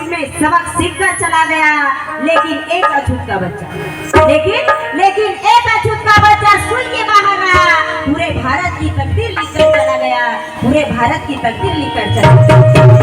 उसमें सबक सीख कर चला गया। लेकिन एक अछूत का बच्चा लेकिन एक अछूत का बच्चा सुई के बाहर रहा। पूरे भारत की तकदीर लिखकर चला गया, पूरे भारत की तकदीर लिखकर चला गया।